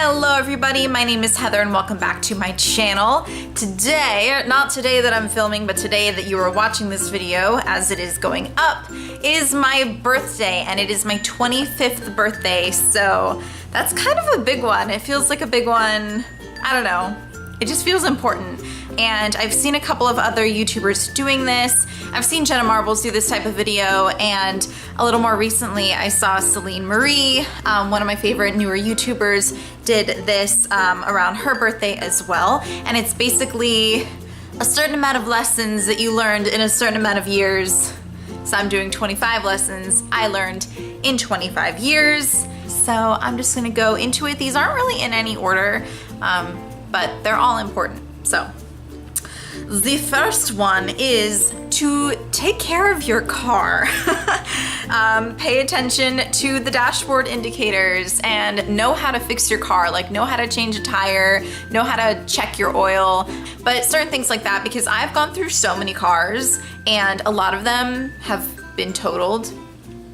Hello everybody, my name is Heather and welcome back to my channel. Today, not today that I'm filming, but today that you are watching this video as it is going up, is my birthday, and it is my 25th birthday, so that's kind of a big one. It feels like a big one, I don't know. It just feels important. And I've seen a couple of other YouTubers doing this. I've seen Jenna Marbles do this type of video, and a little more recently I saw Celine Marie, one of my favorite newer YouTubers, did this around her birthday as well. And it's basically a certain amount of lessons that you learned in a certain amount of years. So I'm doing 25 lessons I learned in 25 years. So I'm just gonna go into it. These aren't really in any order, but they're all important. So the first one is to take care of your car. Pay attention to the dashboard indicators and know how to fix your car, like know how to change a tire, know how to check your oil, but certain things like that, because I've gone through so many cars and a lot of them have been totaled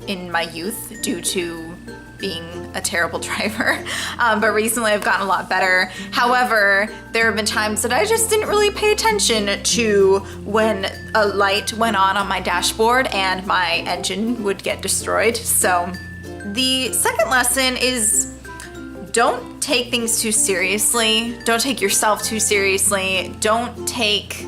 in my youth due to being a terrible driver, but recently I've gotten a lot better. However, there have been times that I just didn't really pay attention to when a light went on my dashboard and my engine would get destroyed. So the second lesson is don't take things too seriously. Don't take yourself too seriously. Don't take,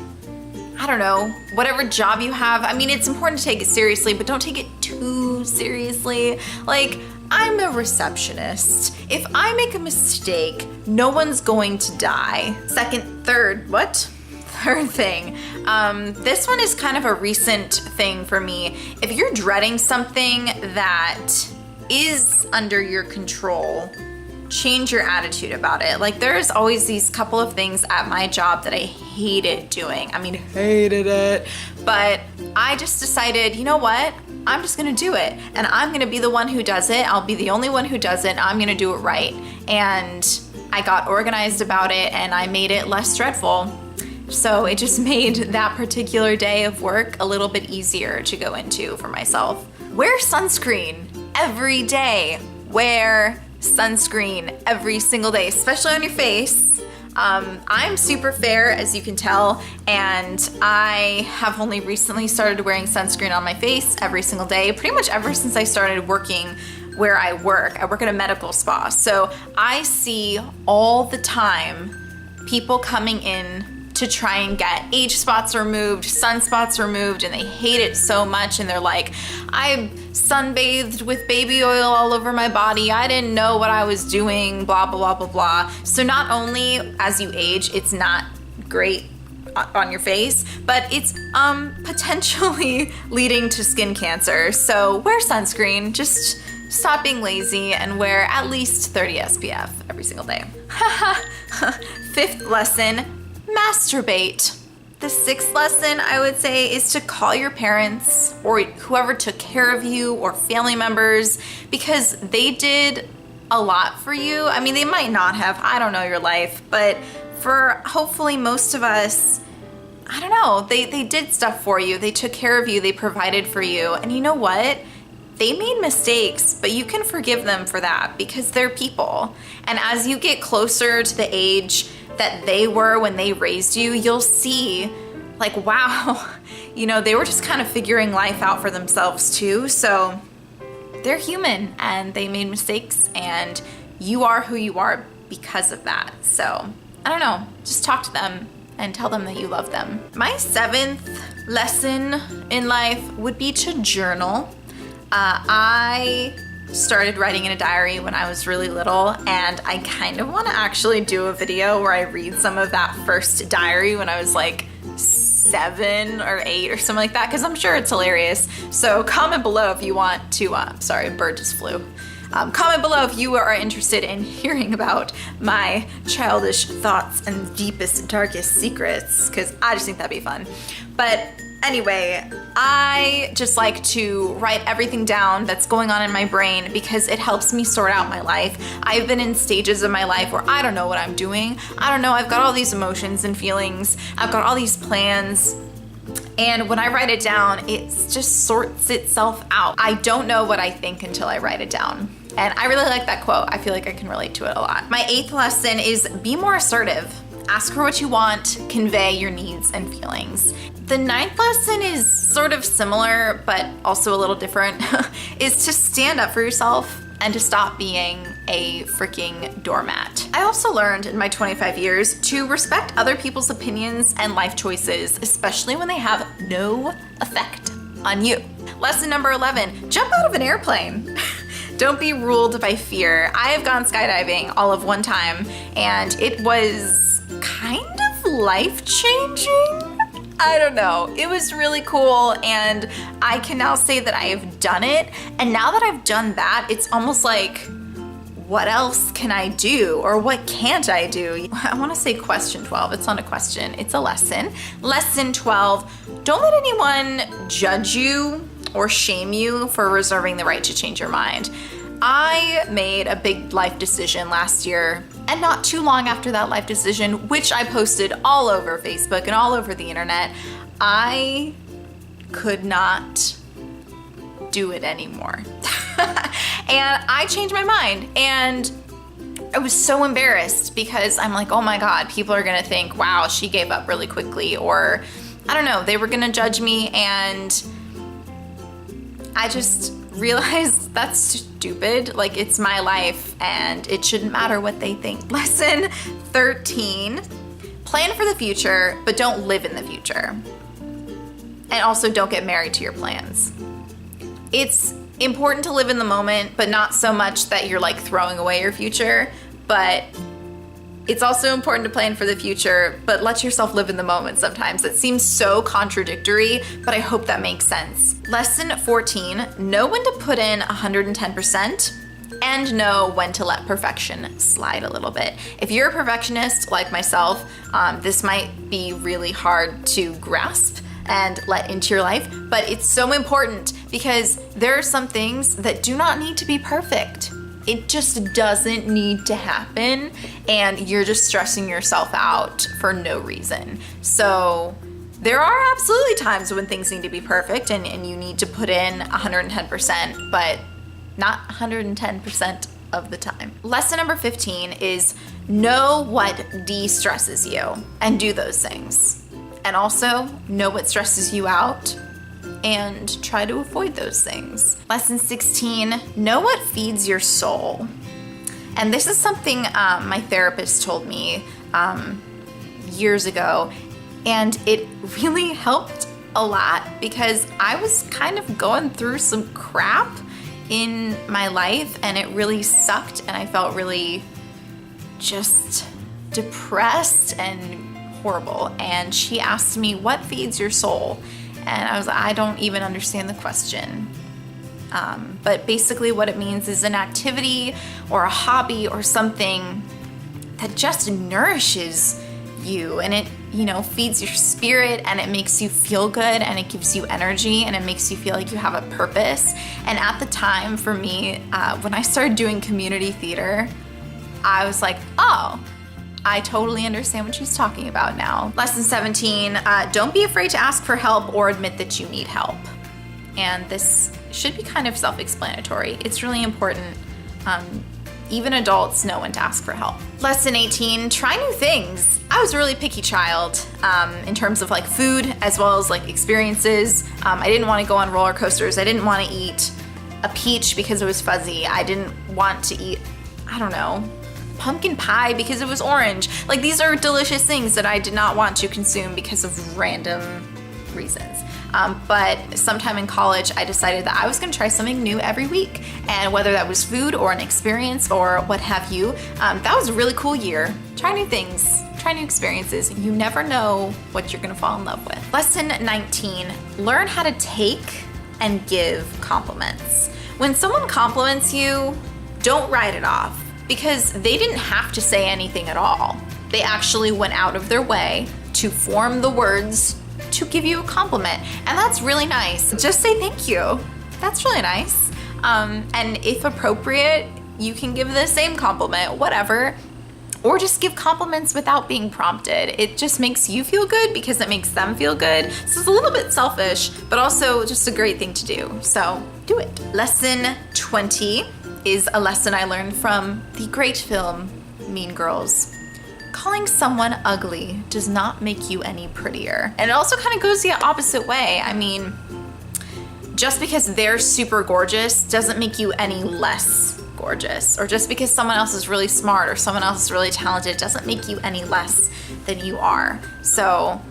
I don't know, whatever job you have. I mean, it's important to take it seriously, but don't take it too seriously. Like, I'm a receptionist. If I make a mistake, no one's going to die. Third thing. This one is kind of a recent thing for me. If you're dreading something that is under your control, change your attitude about it. Like, there's always these couple of things at my job that I hated doing. I mean, hated it. But I just decided, you know what? I'm just gonna do it. And I'm gonna be the one who does it. I'll be the only one who does it. I'm gonna do it right. And I got organized about it and I made it less dreadful. So it just made that particular day of work a little bit easier to go into for myself. Wear sunscreen every day. Wear sunscreen every single day, especially on your face. I'm super fair, as you can tell, and I have only recently started wearing sunscreen on my face every single day, pretty much ever since I started working where I work. I work at a medical spa, so I see all the time people coming in to try and get age spots removed, sunspots removed, and they hate it so much, and they're like, I sunbathed with baby oil all over my body, I didn't know what I was doing, blah, blah, blah, blah, blah. So not only as you age, it's not great on your face, but it's potentially leading to skin cancer. So wear sunscreen, just stop being lazy and wear at least 30 SPF every single day. Fifth lesson, masturbate. The sixth lesson, I would say, is to call your parents or whoever took care of you or family members, because they did a lot for you. I mean, they might not have, I don't know your life, but for hopefully most of us, I don't know, they did stuff for you. They took care of you, they provided for you. And you know what? They made mistakes, but you can forgive them for that because they're people. And as you get closer to the age that they were when they raised you, you'll see like, wow, you know, they were just kind of figuring life out for themselves too. So they're human and they made mistakes, and you are who you are because of that. So I don't know, just talk to them and tell them that you love them. My seventh lesson in life would be to journal. I started writing in a diary when I was really little, and I kind of want to actually do a video where I read some of that first diary when I was like 7 or 8 or something like that, because I'm sure it's hilarious. So comment below if you want to, sorry, a bird just flew. Comment below if you are interested in hearing about my childish thoughts and deepest, darkest secrets, because I just think that'd be fun. But anyway, I just like to write everything down that's going on in my brain because it helps me sort out my life. I've been in stages of my life where I don't know what I'm doing. I don't know, I've got all these emotions and feelings. I've got all these plans. And when I write it down, it just sorts itself out. I don't know what I think until I write it down. And I really like that quote. I feel like I can relate to it a lot. My 8th lesson is be more assertive. Ask for what you want, convey your needs and feelings. The 9th lesson is sort of similar, but also a little different, is to stand up for yourself and to stop being a freaking doormat. I also learned in my 25 years to respect other people's opinions and life choices, especially when they have no effect on you. Lesson number 11, jump out of an airplane. Don't be ruled by fear. I have gone skydiving all of one time, and it was kind of life-changing. I don't know. It was really cool, and I can now say that I have done it. And now that I've done that, it's almost like, what else can I do? Or what can't I do? I want to say question 12. It's not a question, it's a lesson. Lesson 12, don't let anyone judge you or shame you for reserving the right to change your mind. I made a big life decision last year, and not too long after that life decision, which I posted all over Facebook and all over the internet, I could not do it anymore. And I changed my mind, and I was so embarrassed because I'm like, oh my God, people are gonna think, wow, she gave up really quickly, or I don't know, they were gonna judge me, and I just realized that's stupid. Like, it's my life and it shouldn't matter what they think. Lesson 13, plan for the future, but don't live in the future. And also don't get married to your plans. It's important to live in the moment, but not so much that you're like throwing away your future, but it's also important to plan for the future, but let yourself live in the moment sometimes. It seems so contradictory, but I hope that makes sense. Lesson 14, know when to put in 110% and know when to let perfection slide a little bit. If you're a perfectionist like myself, this might be really hard to grasp and let into your life, but it's so important because there are some things that do not need to be perfect. It just doesn't need to happen, and you're just stressing yourself out for no reason. So there are absolutely times when things need to be perfect and you need to put in 110%, but not 110% of the time. Lesson number 15 is know what de-stresses you and do those things. And also know what stresses you out and try to avoid those things. Lesson 16, know what feeds your soul. And this is something my therapist told me years ago, and it really helped a lot because I was kind of going through some crap in my life, and it really sucked, and I felt really just depressed and horrible. And she asked me, what feeds your soul? And I was like, I don't even understand the question. But basically what it means is an activity or a hobby or something that just nourishes you, and it, you know, feeds your spirit, and it makes you feel good, and it gives you energy, and it makes you feel like you have a purpose. And at the time for me, when I started doing community theater, I was like, oh, I totally understand what she's talking about now. Lesson 17, don't be afraid to ask for help or admit that you need help. And this should be kind of self-explanatory. It's really important. Even adults know when to ask for help. Lesson 18, try new things. I was a really picky child in terms of like food as well as like experiences. I didn't want to go on roller coasters. I didn't want to eat a peach because it was fuzzy. I didn't want to eat, I don't know, pumpkin pie because it was orange. Like, these are delicious things that I did not want to consume because of random reasons. But sometime in college, I decided that I was gonna try something new every week. And whether that was food or an experience or what have you, that was a really cool year. Try new things, try new experiences. You never know what you're gonna fall in love with. Lesson 19, learn how to take and give compliments. When someone compliments you, don't write it off, because they didn't have to say anything at all. They actually went out of their way to form the words to give you a compliment. And that's really nice. Just say thank you. That's really nice. And if appropriate, you can give the same compliment, whatever, or just give compliments without being prompted. It just makes you feel good because it makes them feel good. So it's a little bit selfish, but also just a great thing to do. So do it. Lesson 20, is a lesson I learned from the great film Mean Girls. Calling someone ugly does not make you any prettier. And it also kind of goes the opposite way. I mean, just because they're super gorgeous doesn't make you any less gorgeous. Or just because someone else is really smart or someone else is really talented doesn't make you any less than you are. So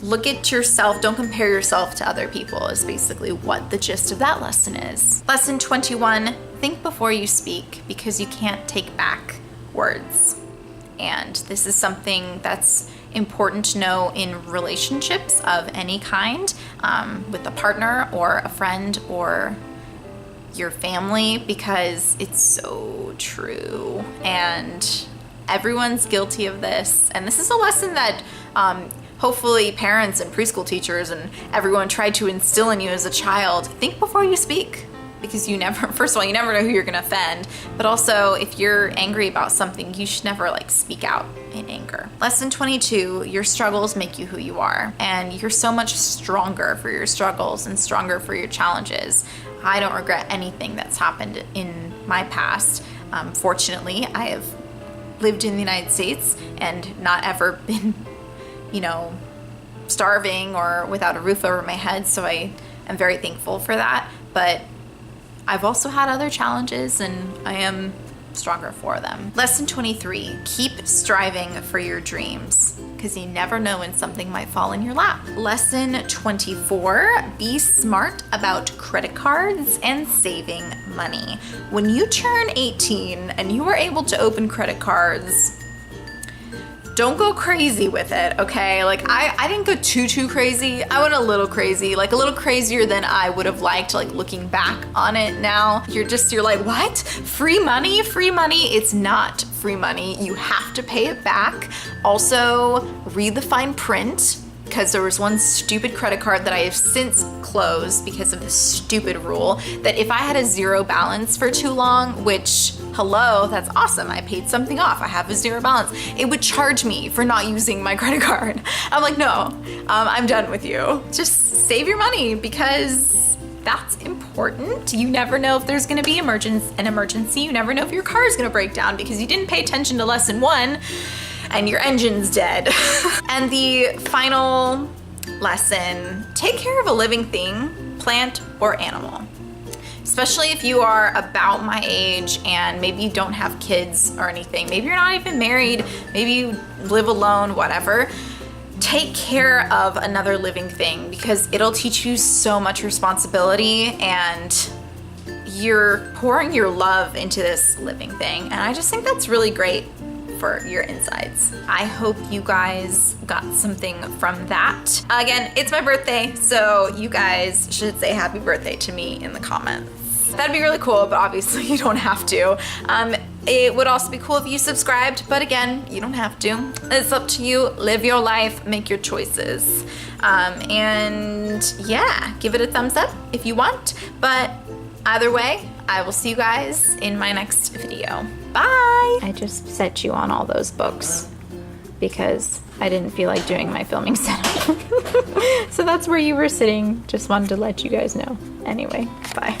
look at yourself, don't compare yourself to other people is basically what the gist of that lesson is. Lesson 21, think before you speak because you can't take back words. And this is something that's important to know in relationships of any kind, with a partner or a friend or your family, because it's so true. And everyone's guilty of this. And this is a lesson that hopefully parents and preschool teachers and everyone tried to instill in you as a child. Think before you speak. Because you never, first of all, you never know who you're gonna offend, but also if you're angry about something, you should never like speak out in anger. Lesson 22, your struggles make you who you are, and you're so much stronger for your struggles and stronger for your challenges. I don't regret anything that's happened in my past. Fortunately, I have lived in the United States and not ever been, you know, starving or without a roof over my head, so I am very thankful for that. But I've also had other challenges and I am stronger for them. Lesson 23, keep striving for your dreams because you never know when something might fall in your lap. Lesson 24, be smart about credit cards and saving money. When you turn 18 and you are able to open credit cards, don't go crazy with it, okay? Like I didn't go too crazy. I went a little crazy, like a little crazier than I would have liked, like looking back on it now. You're like, what? Free money? Free money? It's not free money. You have to pay it back. Also, read the fine print, because there was one stupid credit card that I have since closed because of this stupid rule that if I had a zero balance for too long, which, hello, that's awesome. I paid something off. I have a zero balance. It would charge me for not using my credit card. I'm like, no, I'm done with you. Just save your money because that's important. You never know if there's gonna be an emergency. You never know if your car is gonna break down because you didn't pay attention to lesson 1 and your engine's dead. And the final lesson, take care of a living thing, plant or animal. Especially if you are about my age and maybe you don't have kids or anything. Maybe you're not even married, maybe you live alone, whatever. Take care of another living thing because it'll teach you so much responsibility and you're pouring your love into this living thing. And I just think that's really great for your insides. I hope you guys got something from that. Again, it's my birthday, so you guys should say happy birthday to me in the comments. That'd be really cool, but obviously you don't have to. It would also be cool if you subscribed, but again, you don't have to. It's up to you. Live your life, make your choices. And yeah, give it a thumbs up if you want. But either way, I will see you guys in my next video. Bye! I just set you on all those books because I didn't feel like doing my filming setup. So that's where you were sitting. Just wanted to let you guys know. Anyway, bye.